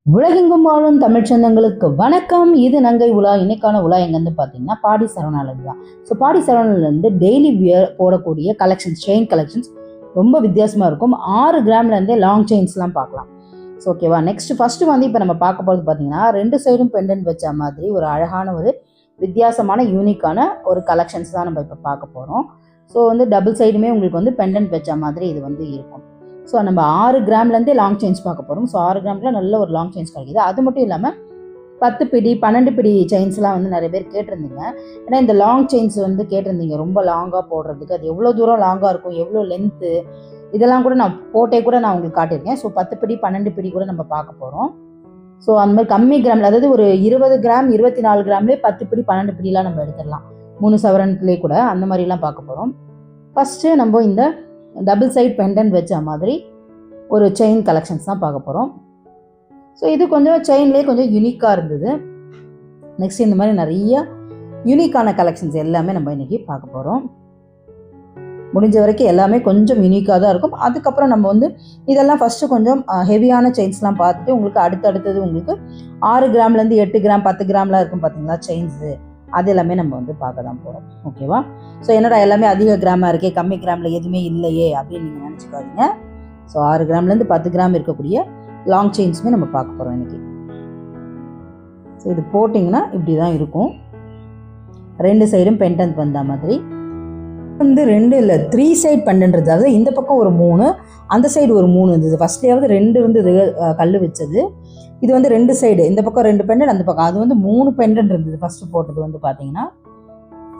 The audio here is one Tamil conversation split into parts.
உலகெங்கும் வாழும் தமிழ் சொந்தங்களுக்கு வணக்கம். இது நங்கை உலா. இன்னைக்கான உலா எங்கேருந்து பார்த்தீங்கன்னா பாடி சரவணாலேருந்து தான். ஸோ பாடி சரவணாலேருந்து டெய்லி வியர் போடக்கூடிய கலெக்ஷன்ஸ், செயின் கலெக்ஷன்ஸ் ரொம்ப வித்தியாசமாக இருக்கும். 6 கிராம்லேருந்தே லாங் செயின்ஸ்லாம் பார்க்கலாம். ஸோ ஓகேவா. ஃபஸ்ட்டு வந்து இப்போ நம்ம பார்க்க போகிறது பார்த்தீங்கன்னா 2 சைடும் பெண்டன்ட் வச்ச மாதிரி ஒரு அழகான ஒரு வித்தியாசமான யூனிக்கான ஒரு கலெக்ஷன்ஸ் தான் நம்ம இப்போ பார்க்க போகிறோம். ஸோ வந்து டபுள் சைடுமே உங்களுக்கு வந்து பெண்டன்ட் வச்ச மாதிரி இது வந்து இருக்கும். ஸோ நம்ம 6 கிராம்லேருந்தே லாங் செயின்ஸ் பார்க்க போகிறோம். ஸோ 6 கிராமில் நல்ல ஒரு லாங் செயின்ஸ் கிடைக்கிது. அது மட்டும் இல்லாமல் 10 பிடி 12 பிடி செயின்ஸ்லாம் வந்து நிறைய பேர் கேட்டிருந்தீங்க. ஏன்னா இந்த லாங் செயின்ஸ் வந்து கேட்டிருந்தீங்க ரொம்ப லாங்காக போடுறதுக்கு. அது எவ்வளோ தூரம் லாங்காக இருக்கும், எவ்வளோ லென்த்து, இதெல்லாம் கூட நான் நான் உங்களுக்கு காட்டியிருக்கேன். ஸோ 10 பிடி 12 பிடி கூட நம்ம பார்க்க போகிறோம். ஸோ அந்த மாதிரி கம்மி கிராமில், அதாவது ஒரு 20 கிராம் 24 கிராம்லேயே 10 பிடி 12 பிடிலாம் நம்ம எடுத்துடலாம். 3 சவரன்லேயே கூட அந்த மாதிரிலாம் பார்க்க போகிறோம். ஃபஸ்ட்டு நம்ம இந்த டபுள் சைட் பெண்டன்ட் வச்ச மாதிரி ஒரு செயின் கலெக்ஷன்ஸ் தான் பார்க்க போகிறோம். ஸோ இது கொஞ்சம் செயின்லேயே கொஞ்சம் யூனிக்காக இருந்தது. நெக்ஸ்ட் இந்த மாதிரி நிறைய யூனிக்கான கலெக்ஷன்ஸ் எல்லாமே நம்ம இன்றைக்கி பார்க்க போகிறோம். முடிஞ்ச வரைக்கும் எல்லாமே கொஞ்சம் யூனிக்காக தான் இருக்கும். அதுக்கப்புறம் நம்ம வந்து இதெல்லாம் ஃபஸ்ட்டு கொஞ்சம் ஹெவியான செயின்ஸ்லாம் பார்த்துட்டு உங்களுக்கு அடுத்தது உங்களுக்கு 6 கிராம்லேருந்து 8 கிராம் 10 கிராம்லாம் இருக்கும் பார்த்தீங்களா செயின்ஸு, அது எல்லாமே நம்ம வந்து பார்க்க தான் போகிறோம். ஓகேவா. ஸோ என்னடா எல்லாமே அதிக கிராமாக இருக்கே, கம்மி கிராமில் எதுவுமே இல்லையே அப்படின்னு நீங்கள் நினச்சிக்காதீங்க. ஸோ 6 கிராம்லேருந்து 10 கிராம் இருக்கக்கூடிய லாங் செயின்ஸுமே நம்ம பார்க்க போகிறோம் இன்றைக்கி. ஸோ இது போட்டிங்கன்னா இப்படி தான் இருக்கும். 2 சைடும் பெண்டன்ட் வந்த மாதிரி வந்து 2 இல்லை 3 சைடு பெண்டன்ட். அதாவது இந்த பக்கம் ஒரு 3, அந்த சைடு ஒரு 3 இருந்தது. ஃபஸ்ட்லேயாவது 2 இருந்தது கல் வச்சது. இது வந்து 2 சைடு, இந்த பக்கம் 2 பெண்டன்ட், அந்த பக்கம் அது வந்து 3 பெண்டன்ட் இருந்தது ஃபஸ்ட்டு போட்டது வந்து பார்த்தீங்கன்னா.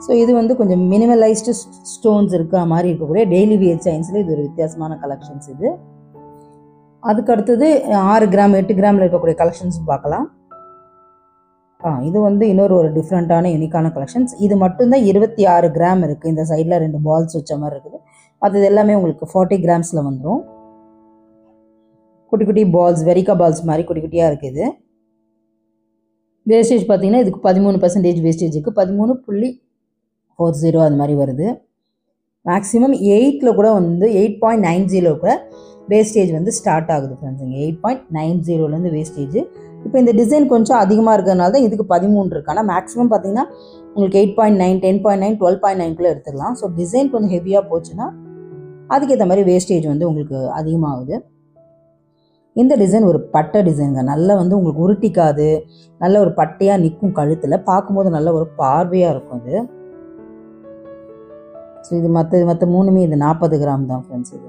ஸோ இது வந்து கொஞ்சம் மினிமலைஸ்டு ஸ்டோன்ஸ் இருக்கிற மாதிரி இருக்கக்கூடிய டெய்லி வியர் செயின்ஸில் இது ஒரு வித்தியாசமான கலெக்ஷன்ஸ் இது. அதுக்கு அடுத்தது 6 கிராம் 8 கிராமில் இருக்கக்கூடிய கலெக்ஷன்ஸ் பார்க்கலாம். இது வந்து இன்னொரு ஒரு டிஃப்ரெண்ட்டான யூனிக்கான கலெக்ஷன்ஸ். இது மட்டும்தான் 26 கிராம் இருக்குது. இந்த சைடில் 2 பால்ஸ் வச்ச மாதிரி இருக்குது. அது எல்லாமே உங்களுக்கு 40 கிராம்ஸில் வந்துடும். குட்டி குட்டி பால்ஸ், வெரிக்கா பால்ஸ் மாதிரி குட்டி குட்டியாக இருக்குது. வேஸ்டேஜ் பார்த்தீங்கன்னா இதுக்கு 13% வேஸ்டேஜ் இருக்குது. 13.40 அது மாதிரி வருது. மேக்ஸிமம் 8ல் கூட வந்து 8.90 கூட வேஸ்டேஜ் வந்து ஸ்டார்ட் ஆகுது ஃப்ரெண்ட்ஸ். இங்கே 8.90லேருந்து வேஸ்டேஜ். இப்போ இந்த டிசைன் கொஞ்சம் அதிகமாக இருக்கிறதுனால தான் இதுக்கு 13 இருக்குது. ஆனால் மேக்ஸிமம் பார்த்தீங்கன்னா உங்களுக்கு 8.9 10.9 12.9 எடுத்துடலாம். ஸோ டிசைன் கொஞ்சம் ஹெவியாக போச்சுன்னா அதுக்கேற்ற மாதிரி வேஸ்டேஜ் வந்து உங்களுக்கு அதிகமாகுது. இந்த டிசைன் ஒரு பட்டை டிசைனுங்க. நல்லா வந்து உங்களுக்கு உருட்டிக்காது, நல்ல ஒரு பட்டையாக நிற்கும் கழுத்தில், பார்க்கும்போது நல்ல ஒரு பார்வையாக இருக்கும் இது. ஸோ இது மற்ற மூணுமே இது 40 கிராம் தான் ஃப்ரெண்ட்ஸ் இது.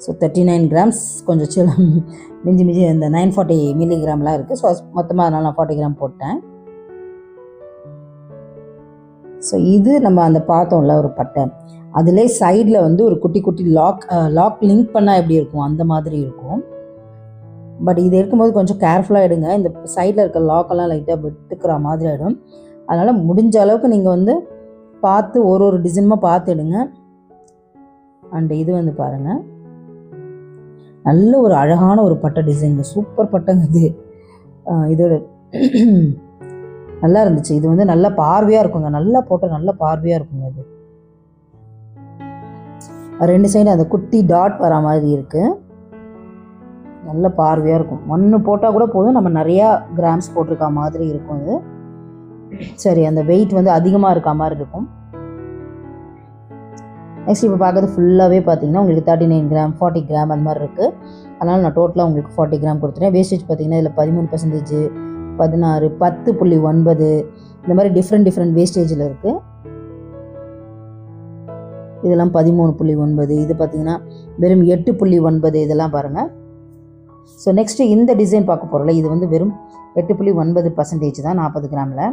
ஸோ 39 கிராம்ஸ் கொஞ்சம் மிஞ்சி இந்த 940 மில்லிகிராம்லாம் இருக்குது. ஸோ மொத்தமாக அதனால் நான் 40 கிராம் போட்டேன். ஸோ இது நம்ம அந்த பார்த்தோம்ல ஒரு பட்டை, அதிலே சைடில் வந்து ஒரு குட்டி குட்டி லாக் லிங்க் பண்ணால் எப்படி இருக்கும் அந்த மாதிரி இருக்கும். பட் இது எடுக்கும்போது கொஞ்சம் கேர்ஃபுல்லாக எடுங்க. இந்த சைடில் இருக்க லாக்கெல்லாம் லைட்டாக விட்டுக்கிற மாதிரி ஆகிடும். அதனால் முடிஞ்ச அளவுக்கு நீங்கள் வந்து பார்த்து ஒரு டிசைனுமாக பார்த்து எடுங்க. அண்ட் இது வந்து பாருங்கள், நல்ல ஒரு அழகான ஒரு பட்டை டிசைனுங்க. சூப்பர் பட்டைங்க இது. இதோட நல்லா இருந்துச்சு. இது வந்து நல்ல பார்வையாக இருக்குங்க. நல்லா போட்டால் நல்ல பார்வையாக இருக்குங்க. இது 2 சைடு அந்த குட்டி டாட் வர மாதிரி இருக்குது. நல்ல பார்வையாக இருக்கும். 1 போட்டால் கூட போதும், நம்ம நிறையா கிராம்ஸ் போட்டிருக்க மாதிரி இருக்கும் இது. சரி, அந்த வெயிட் வந்து அதிகமாக இருக்க மாதிரி இருக்கும். நெக்ஸ்ட் இப்போ பார்க்குறது ஃபுல்லாகவே பார்த்தீங்கன்னா உங்களுக்கு 39 கிராம் 40 கிராம் அந்த மாதிரி இருக்குது. அதனால் நான் டோட்டலாக உங்களுக்கு 40 கிராம் கொடுத்துட்டேன். வேஸ்டேஜ் பார்த்தீங்கன்னா இதில் 13%, 16, 10.9 இந்த மாதிரி டிஃப்ரெண்ட் வேஸ்டேஜில் இருக்குது. இதெல்லாம் 13.9, இது பார்த்தீங்கன்னா வெறும் 8.9, இதெல்லாம் பாருங்கள். ஸோ நெக்ஸ்ட்டு இந்த டிசைன் பார்க்க போகிறோம்ல, இது வந்து வெறும் 8.9% தான் 40 கிராமில்.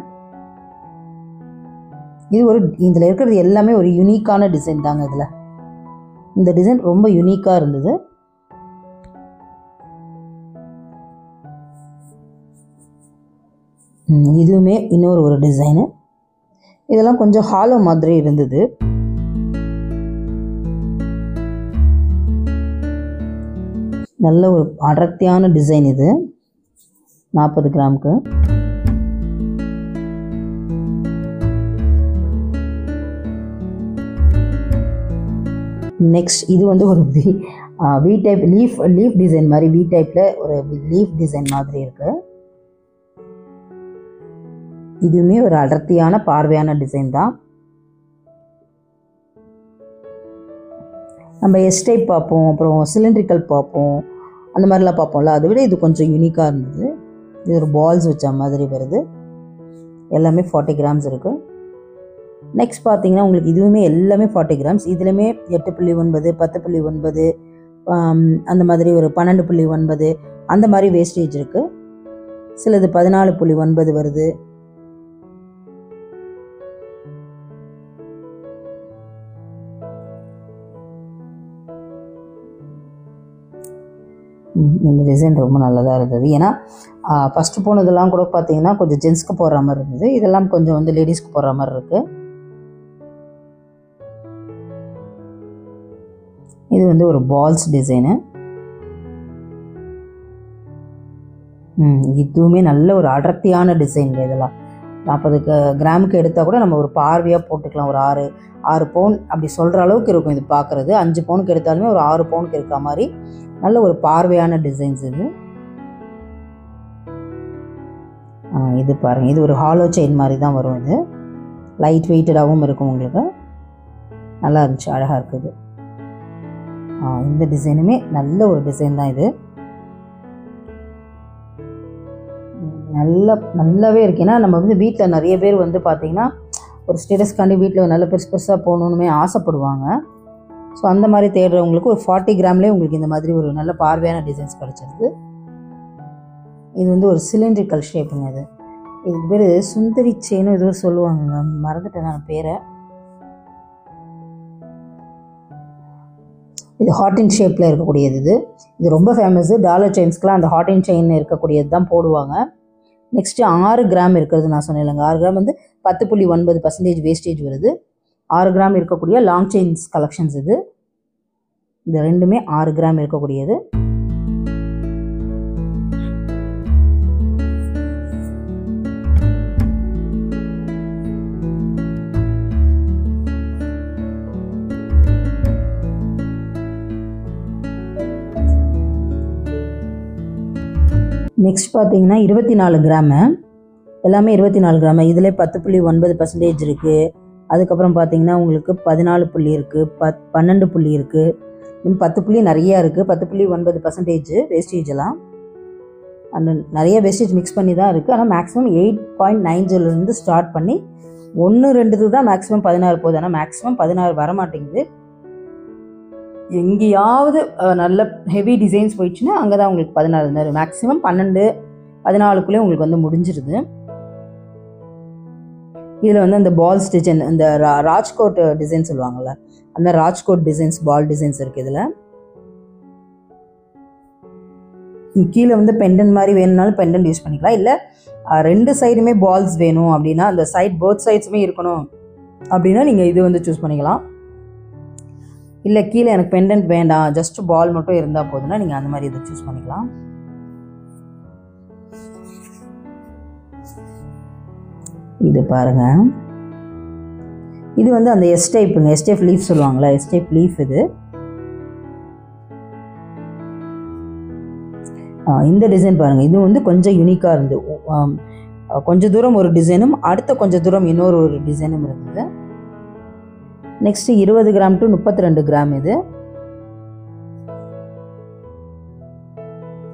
இது இதில் இருக்கிறது எல்லாமே ஒரு யூனிக்கான டிசைன் தாங்க. இதில் இந்த டிசைன் ரொம்ப யூனிக்காக இருந்தது. இதுவுமே இன்னொரு ஒரு டிசைனு. இதெல்லாம் கொஞ்சம் ஹாலோ மாதிரி இருந்தது. நல்ல ஒரு அடர்த்தியான டிசைன் இது 40 கிராமுக்கு. நெக்ஸ்ட் இது வந்து ஒரு வி டைப் லீஃப் டிசைன் மாதிரி வி டைப்பில் ஒரு லீஃப் டிசைன் மாதிரி இருக்குது. இதுவுமே ஒரு அடர்த்தியான பார்வையான டிசைன் தான். நம்ம எஸ் டைப் பார்ப்போம், அப்புறம் சிலிண்ட்ரிக்கல் பார்ப்போம், அந்த மாதிரிலாம் பார்ப்போம்ல, அதை விட இது கொஞ்சம் யூனிக்காக இருந்தது. இது ஒரு பால்ஸ் வச்ச மாதிரி வருது. எல்லாமே 40 கிராம்ஸ் இருக்குது. நெக்ஸ்ட் பார்த்தீங்கன்னா உங்களுக்கு இதுவுமே எல்லாமே 40 கிராம்ஸ். இதுலேயுமே 8.9, 10.9, அந்த மாதிரி ஒரு 12.9 அந்த மாதிரி வேஸ்டேஜ் இருக்குது. சிலது 14.9 வருது. இந்த டிசைன் ரொம்ப நல்லதாக இருந்தது. ஏன்னா ஃபஸ்ட்டு போனதெல்லாம் கூட பார்த்தீங்கன்னா கொஞ்சம் ஜென்ஸ்க்கு போடுற மாதிரி இருந்தது. இதெல்லாம் கொஞ்சம் வந்து லேடிஸ்க்கு போடுற மாதிரி இருக்குது. இது வந்து ஒரு பால்ஸ் டிசைனு. இதுவுமே நல்ல ஒரு அடர்த்தியான டிசைனுங்க. இதெல்லாம் 40 கிராமுக்கு எடுத்தால் கூட நம்ம ஒரு பார்வையாக போட்டுக்கலாம். ஒரு 6 பவுன் அப்படி சொல்கிற அளவுக்கு இருக்கும் இது பார்க்குறது. 5 பவுனுக்கு எடுத்தாலுமே ஒரு 6 பவுனுக்கு இருக்க மாதிரி நல்ல ஒரு பார்வையான டிசைன்ஸ் இது. இது பாருங்கள், இது ஒரு ஹாலோ செயின் மாதிரி தான் வரும். இது லைட் வெயிட்டடாகவும் இருக்கும். உங்களுக்கு நல்லா இருந்துச்சு, அழகாக இருக்குது. இந்த டிசைனுமே நல்ல ஒரு டிசைன் தான். இது நல்லாவே இருக்கு. ஏன்னா நம்ம வந்து வீட்டில் நிறைய பேர் வந்து பார்த்திங்கன்னா ஒரு ஸ்டேட்டஸ்க்காண்டி வீட்டில் நல்ல பெருசாக போகணுன்னுமே ஆசைப்படுவாங்க. ஸோ அந்த மாதிரி தேடுறவங்களுக்கு ஒரு 40 கிராம்லேயே உங்களுக்கு இந்த மாதிரி ஒரு நல்ல பார்வையான டிசைன்ஸ் கிடச்சிருது. இது வந்து ஒரு சிலிண்ட்ரிக்கல் ஷேப்புங்க. இதுக்கு பேர் சுந்தரி செயினும் ஏதோ சொல்லுவாங்க, மறந்துட்டேன் நான் பேரை. இது ஹார்டின் ஷேப்பில் இருக்கக்கூடியது. இது ரொம்ப ஃபேமஸ்ஸு. டாலர் செயின்ஸ்க்கெலாம் அந்த ஹார்டின் செயின் இருக்கக்கூடியது தான் போடுவாங்க. நெக்ஸ்ட்டு 6 கிராம் இருக்கிறது நான் சொன்னேன் இல்லைங்க. 6 கிராம் வந்து 10.9% வேஸ்டேஜ் வருது. 6 கிராம் இருக்கக்கூடிய லாங் செயின்ஸ் கலெக்ஷன்ஸ் இது. இந்த ரெண்டுமே 6 கிராம் இருக்கக்கூடியது. நெக்ஸ்ட் பார்த்தீங்கன்னா 24 கிராமு. எல்லாமே 24 கிராமு. இதில் 10.9% இருக்குது. அதுக்கப்புறம் பார்த்தீங்கன்னா உங்களுக்கு 14 புள்ளி இருக்குது, 12 புள்ளி இருக்குது, இன்னும் 10 புள்ளி நிறையா இருக்குது. 10.9% வேஸ்டேஜெல்லாம் அந்த நிறைய வேஸ்டேஜ் மிக்ஸ் பண்ணி தான் இருக்குது. ஆனால் மேக்ஸிமம் 8.90 ஸ்டார்ட் பண்ணி 1-2 தான் மேக்ஸிமம் 16 போகுது. ஆனால் மேக்ஸிமம் 16 வரமாட்டேங்குது. எங்கேயாவது நல்ல ஹெவி டிசைன்ஸ் போயிடுச்சுன்னா அங்கே தான் உங்களுக்கு 16 இருந்தார். மேக்ஸிமம் 12-14 உங்களுக்கு வந்து முடிஞ்சிருது. இதில் வந்து அந்த பால்ஸ் டிசைன், இந்த ராஜ்கோட் டிசைன் சொல்லுவாங்கள்ல, அந்த ராஜ்கோட் டிசைன்ஸ், பால் டிசைன்ஸ் இருக்குது. இதில் கீழே வந்து பெண்டன்ட் மாதிரி வேணும்னாலும் பெண்டன்ட் யூஸ் பண்ணிக்கலாம். இல்லை 2 சைடுமே பால்ஸ் வேணும் அப்படின்னா, அந்த போத் சைட்ஸுமே இருக்கணும் அப்படின்னா நீங்கள் இது வந்து சூஸ் பண்ணிக்கலாம். இல்லை கீழே எனக்கு பெண்டன்ட் வேண்டாம், ஜஸ்ட் பால் மட்டும் இருந்தால் போதுன்னா நீங்கள் அந்த மாதிரி இதை சூஸ் பண்ணிக்கலாம். இது பாருங்க, இது வந்து அந்த எஸ்டைப்புங்க, எஸ்டைப் லீஃப் சொல்லுவாங்களா, எஸ்டைப் லீஃப். இது இந்த டிசைன் பாருங்க, இது வந்து கொஞ்சம் யூனிக்காக இருந்து, கொஞ்சம் தூரம் ஒரு டிசைனும் அடுத்த கொஞ்சம் தூரம் இன்னொரு டிசைனும் இருந்தது. Next 20 gram to 32 gram.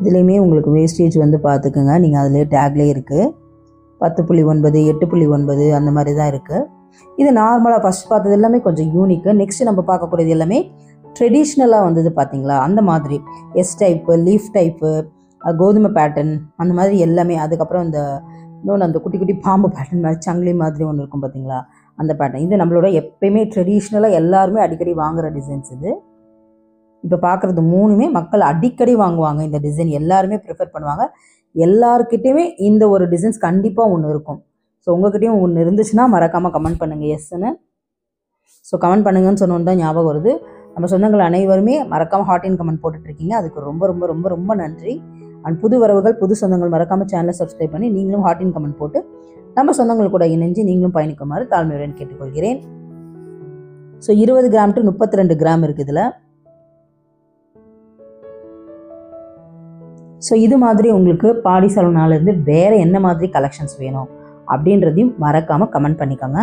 இதுலேயுமே உங்களுக்கு வேஸ்டேஜ் வந்து பார்த்துக்குங்க, நீங்கள் அதிலே டேக்லேயே இருக்குது. 10.9, 8.9 அந்த மாதிரி தான் இருக்குது. இது நார்மலாக ஃபஸ்ட் பார்த்தது எல்லாமே கொஞ்சம் யூனிக்கு. நெக்ஸ்ட் நம்ம பார்க்கக்கூடியது எல்லாமே ட்ரெடிஷ்னலாக வந்தது பார்த்தீங்களா, அந்த மாதிரி எஸ் டைப்பு, லீஃப் டைப்பு, கோதுமை பேட்டர்ன் அந்த மாதிரி எல்லாமே. அதுக்கப்புறம் இந்த இன்னொன்று அந்த குட்டி குட்டி பாம்பு பேட்டர்ன் மாதிரி சங்கிலி மாதிரி ஒன்று இருக்கும் பார்த்தீங்களா, அந்த பேட்டர்ன். இது நம்மளோட எப்பயுமே ட்ரெடிஷ்னலாக எல்லாருமே அடிக்கடி வாங்குகிற டிசைன்ஸ். இது இப்போ பார்க்குறது 3மே மக்கள் அடிக்கடி வாங்குவாங்க. இந்த டிசைன் எல்லாருமே ப்ரிஃபர் பண்ணுவாங்க. எல்லாருக்கிட்டையுமே இந்த ஒரு டிசைன்ஸ் கண்டிப்பாக ஒன்று இருக்கும். ஸோ உங்கள்கிட்டையும் ஒன்று இருந்துச்சுன்னா மறக்காமல் கமெண்ட் பண்ணுங்கள் எஸ்ன்னு. ஸோ கமெண்ட் பண்ணுங்கன்னு சொன்னோன்னு தான் ஞாபகம் வருது. நம்ம சொந்தங்கள் அனைவருமே மறக்காமல் ஹார்டின் கமெண்ட் போட்டுட்ருக்கீங்க. அதுக்கு ரொம்ப ரொம்ப ரொம்ப ரொம்ப நன்றி. அண்ட் புது வரவுகள், புது சொந்தங்கள் மறக்காமல் சேனலை சப்ஸ்கிரைப் பண்ணி நீங்களும் ஹார்டின் கமெண்ட் போட்டு நம்ம சொந்தங்கள் கூட இணைஞ்சு நீங்களும் பயணிக்குமாறு தாழ்மையுடன் கேட்டுக்கொள்கிறேன். ஸோ 20 கிராம் டு 32 கிராம் இருக்குது. இதில் ஸோ இது மாதிரி உங்களுக்கு பாடி சரவணாலேருந்து வேறு என்ன மாதிரி கலெக்ஷன்ஸ் வேணும் அப்படின்றதையும் மறக்காமல் கமெண்ட் பண்ணிக்கோங்க.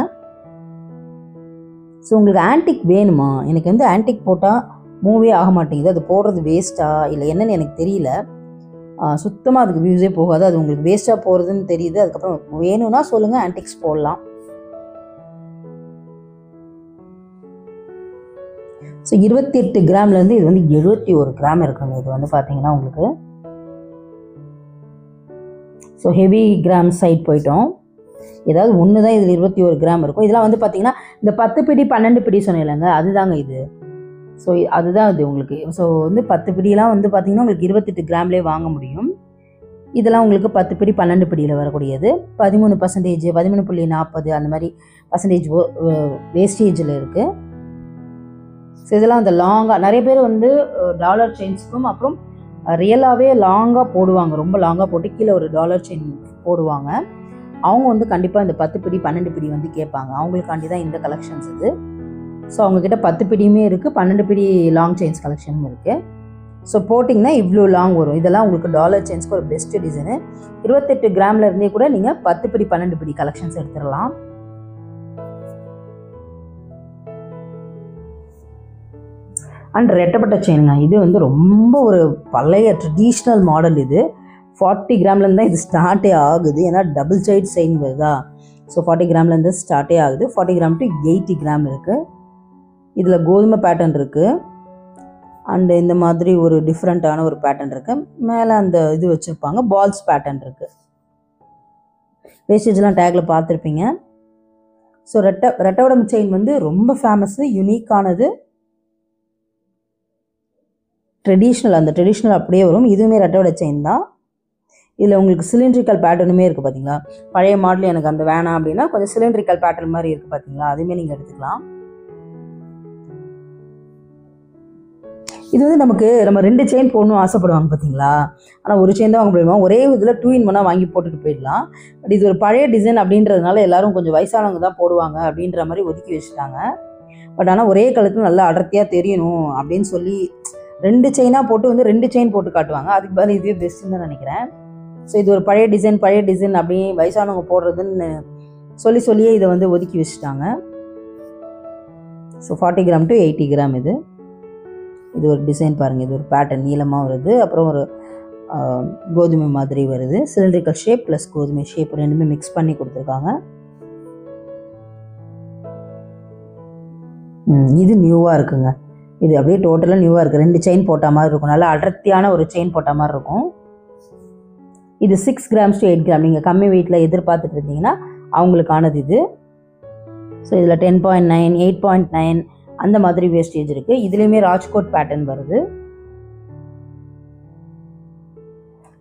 ஸோ உங்களுக்கு ஆன்டிக் வேணுமா? எனக்கு வந்து ஆன்டிக் போட்டால் மூவே ஆக மாட்டேங்குது, அது போடுறது வேஸ்ட்டாக இல்லை என்னென்னு எனக்கு தெரியல. சுத்தமாக அதுக்கு வியூஸே போகாது, அது உங்களுக்கு வேஸ்ட்டாக போகிறதுன்னு தெரியுது. அதுக்கப்புறம் வேணும்னா சொல்லுங்கள், ஆன்டிக்ஸ் போடலாம். ஸோ 28 கிராம்லேருந்து இது வந்து 71 கிராம் இருக்குங்க. இது வந்து பார்த்தீங்கன்னா உங்களுக்கு ஸோ ஹெவி கிராம் சைட் போயிட்டோம். ஏதாவது ஒன்று தான் இதில் 21 கிராம் இருக்கும். இதெல்லாம் வந்து பார்த்தீங்கன்னா இந்த 10 பிடி 12 பிடி சொன்னேன்லங்க, அதுதாங்க இது. ஸோ அதுதான் இது உங்களுக்கு. ஸோ வந்து 10 பிடியெலாம் வந்து பார்த்தீங்கன்னா உங்களுக்கு 28 கிராம்லேயே வாங்க முடியும். இதெல்லாம் உங்களுக்கு 10 பிடி 12 பிடியில் வரக்கூடியது. 13%, 13.40 அந்த மாதிரி பர்சன்டேஜ் வேஸ்டேஜில் இருக்குது. ஸோ இதெல்லாம் அந்த லாங்காக நிறைய பேர் வந்து டாலர் செயின்ஸுக்கும் அப்புறம் ரியலாகவே லாங்காக போடுவாங்க, ரொம்ப லாங்காக போட்டு கீழே ஒரு டாலர் செயின் போடுவாங்க. அவங்க வந்து கண்டிப்பாக இந்த 10 பிடி 12 பிடி வந்து கேட்பாங்க. அவங்களுக்காண்டி தான் இந்த கலெக்ஷன்ஸ் இது. ஸோ அவங்கக்கிட்ட 10 பிடியுமே இருக்குது, 12 பிடி லாங் செயின்ஸ் கலெக்ஷனும் இருக்குது. ஸோ போட்டிங்கன்னா இவ்வளோ லாங் வரும். இதெல்லாம் உங்களுக்கு டாலர் செயின்ஸ்க்கு ஒரு பெஸ்ட் டிசைனு. 28 கிராமில் இருந்தே கூட நீங்கள் 10 பிடி 12 பிடி கலெக்ஷன்ஸ் எடுத்துடலாம். அண்ட் ரெட்டப்பட்ட செயினுங்க, இது வந்து ரொம்ப ஒரு பழைய ட்ரெடிஷ்னல் மாடல். இது 40 கிராம்லேருந்து தான் இது ஸ்டார்ட்டே ஆகுது. ஏன்னா டபுள் சைட் செயின் வருதா. ஸோ 40 கிராம்லேருந்து ஸ்டார்ட்டே ஆகுது. 40 கிராம் டு 80 கிராம் இருக்குது. இதில் கோதுமை பேட்டர்ன் இருக்குது. அண்டு இந்த மாதிரி ஒரு டிஃப்ரெண்ட்டான ஒரு பேட்டர்ன் இருக்குது. மேலே அந்த இது வச்சுருப்பாங்க, பால்ஸ் பேட்டர்ன் இருக்குது. வேஸ்டேஜ்லாம் டேக்கில் பார்த்துருப்பீங்க. ஸோ ரெட்டவடம் செயின் வந்து ரொம்ப ஃபேமஸ்ஸு, யூனிக்கானது, ட்ரெடிஷ்னல். அந்த ட்ரெடிஷ்னல் அப்படியே வரும். இதுவுமே ரெட்டவட செயின் தான். இதில் உங்களுக்கு சிலிண்ட்ரிக்கல் பேட்டர்னுமே இருக்குது பார்த்தீங்களா. பழைய மாடல் எனக்கு அந்த வேணாம் அப்படின்னா கொஞ்சம் சிலிண்ட்ரிக்கல் பேட்டர்ன் மாதிரி இருக்குது பார்த்தீங்களா, அதுவுமே நீங்கள் எடுத்துக்கலாம். இது வந்து நம்ம 2 செயின் போடணும் ஆசைப்படுவாங்க பார்த்தீங்களா. ஆனால் ஒரு செயின் தான் வாங்க முடியுமா, ஒரே இதில் 2 in 1 வாங்கி போட்டுட்டு போயிடலாம். பட் இது ஒரு பழைய டிசைன் அப்படின்றதுனால எல்லாரும் கொஞ்சம் வயசானவங்க தான் போடுவாங்க அப்படின்ற மாதிரி ஒதுக்கி வச்சுட்டாங்க. பட் ஆனால் ஒரே கழுத்து நல்லா அடர்த்தியாக தெரியணும் அப்படின்னு சொல்லி 2 செயினாக போட்டு வந்து 2 செயின் போட்டு காட்டுவாங்க. அதுக்கு பதில் இதுவே பெஸ்ட்டுன்னு தான் நினைக்கிறேன். ஸோ இது ஒரு பழைய டிசைன் அப்படியே வயசானவங்க போடுறதுன்னு சொல்லியே இதை வந்து ஒதுக்கி வச்சுட்டாங்க. ஸோ 40 கிராம் டு 80 கிராம் இது ஒரு டிசைன் பாருங்கள். இது ஒரு பேட்டர்ன் நீளமாக வருது, அப்புறம் ஒரு கோதுமை மாதிரி வருது. சிலிண்ட்ரிக்கல் ஷேப் ப்ளஸ் கோதுமை ஷேப் ரெண்டுமே மிக்ஸ் பண்ணி கொடுத்துருக்காங்க. இது நியூவாக இருக்குங்க. இது அப்படியே டோட்டலாக நியூவாக இருக்குது. 2 செயின் போட்ட மாதிரி இருக்கும், நல்லா அடர்த்தியான ஒரு செயின் போட்ட மாதிரி இருக்கும். இது 6 கிராம்ஸ் டு 8 கிராம். நீங்கள் கம்மி வெயிட்டில் எதிர்பார்த்துட்டு இருந்தீங்கன்னா அவங்களுக்கானது இது. ஸோ இதில் 10.9, 8.9 அந்த மாதிரி வேஸ்டேஜ் இருக்குது. இதுலேயுமே ராஜ்கோட் பேட்டர்ன் வருது.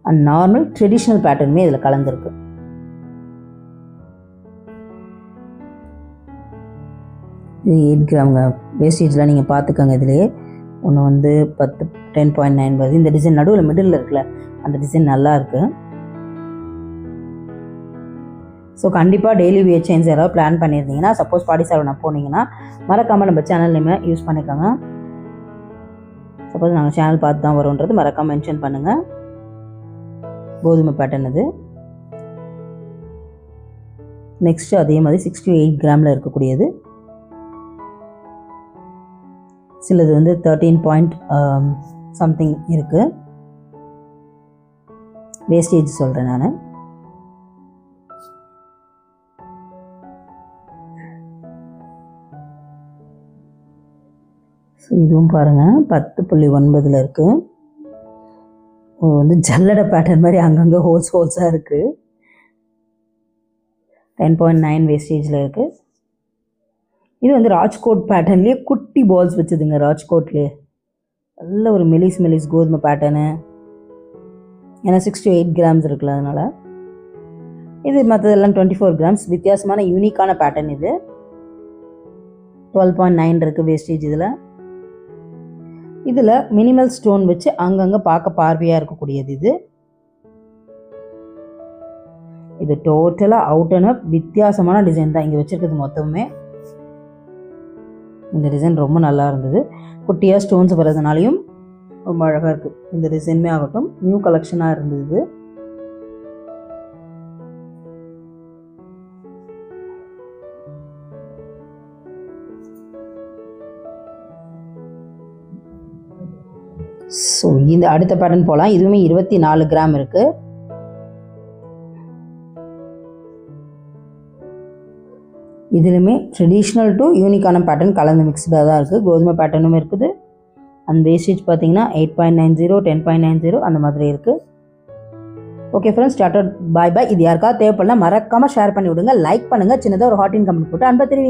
அண்ட் நார்மல் ட்ரெடிஷ்னல் பேட்டர்னுமே இதில் கலந்துருக்கு. இது 8 கிராம்ங்க. வேஸ்டேஜ்லாம் நீங்கள் பார்த்துக்கோங்க. இதுலேயே ஒன்று வந்து 10.9 வருது. இந்த டிசைன் நடுவில் மிடில் இருக்குல்ல, அந்த டிசைன் நல்லா இருக்குது. ஸோ கண்டிப்பாக டெய்லி வியர் செயின்ஸ் யாராவது பிளான் பண்ணியிருந்தீங்கன்னா, சப்போஸ் பாடி சரவணா போனீங்கன்னா மறக்காமல் நம்ம சேனல் நேமை யூஸ் பண்ணிக்கோங்க. சப்போஸ் நாங்கள் சேனல் பார்த்து தான் வரோன்றது மறக்காமல் மென்ஷன் பண்ணுங்கள். கோதுமை பேட்டர்ன் இது. நெக்ஸ்ட்டு அதே மாதிரி 6 to 8 கிராமில் இருக்கக்கூடியது. சிலது வந்து 13 point something இருக்குது. வேஸ்டேஜ் சொல்கிறேன் நான். ஸோ இதுவும் பாருங்கள் 10.9 இருக்குது. வந்து ஜல்லடை பேட்டர்ன் மாதிரி அங்கங்கே ஹோல்ஸாக இருக்குது. 10.9 வேஸ்டேஜில் இருக்குது. இது வந்து ராஜ்கோட் பேட்டர்ன்லேயே குட்டி பால்ஸ் வச்சுதுங்க. ராஜ்கோட்லேயே நல்ல ஒரு மெலிஸ் கோதுமை பேட்டர்னு. ஏன்னா 6 to 8 கிராம்ஸ் இருக்குல்ல, அதனால். இது மற்றதெல்லாம் 24 கிராம்ஸ். வித்தியாசமான யூனிக்கான பேட்டர்ன் இது. 12.9 இருக்குது வேஸ்டேஜ். இதில் மினிமல் ஸ்டோன் வச்சு அங்கங்கே பார்க்க பார்வையாக இருக்கக்கூடியது இது. இது டோட்டலாக அவுட் அண்ட் அப் வித்தியாசமான டிசைன் தான் இங்கே வச்சுருக்குது மொத்தமே. இந்த டிசைன் ரொம்ப நல்லா இருந்தது. குட்டியாக ஸ்டோன்ஸ் வர்றதுனாலையும் ரொம்ப அழகாக இருக்குது. இந்த டிசைனுமே ஆகட்டும் நியூ கலெக்ஷனாக இருந்தது. ஸோ இந்த அடுத்த பேட்டர்ன் போகலாம். இதுவுமே 24 கிராம் இருக்குது. இதுலையுமே ட்ரெடிஷ்னல் டு யூனிக்கான பேட்டர்ன் கலந்து மிக்ஸ்டாக தான் இருக்குது. கோதுமை பேட்டர்னும் இருக்குது. அந்த வேஸ்டேஜ் பார்த்தீங்கன்னா 8.90 10.90 அந்த மாதிரி இருக்குது. ஓகே ஃப்ரெண்ட்ஸ், ஸ்டார்டட் பாய் பாய். இது யாருக்காவது தேவைப்படலாம் மறக்காமல் ஷேர் பண்ணி விடுங்க, லைக் பண்ணுங்கள், சின்னதாக ஒரு ஹாட் இன் கமெண்ட் போட்டு அன்பை தெரிவிங்க.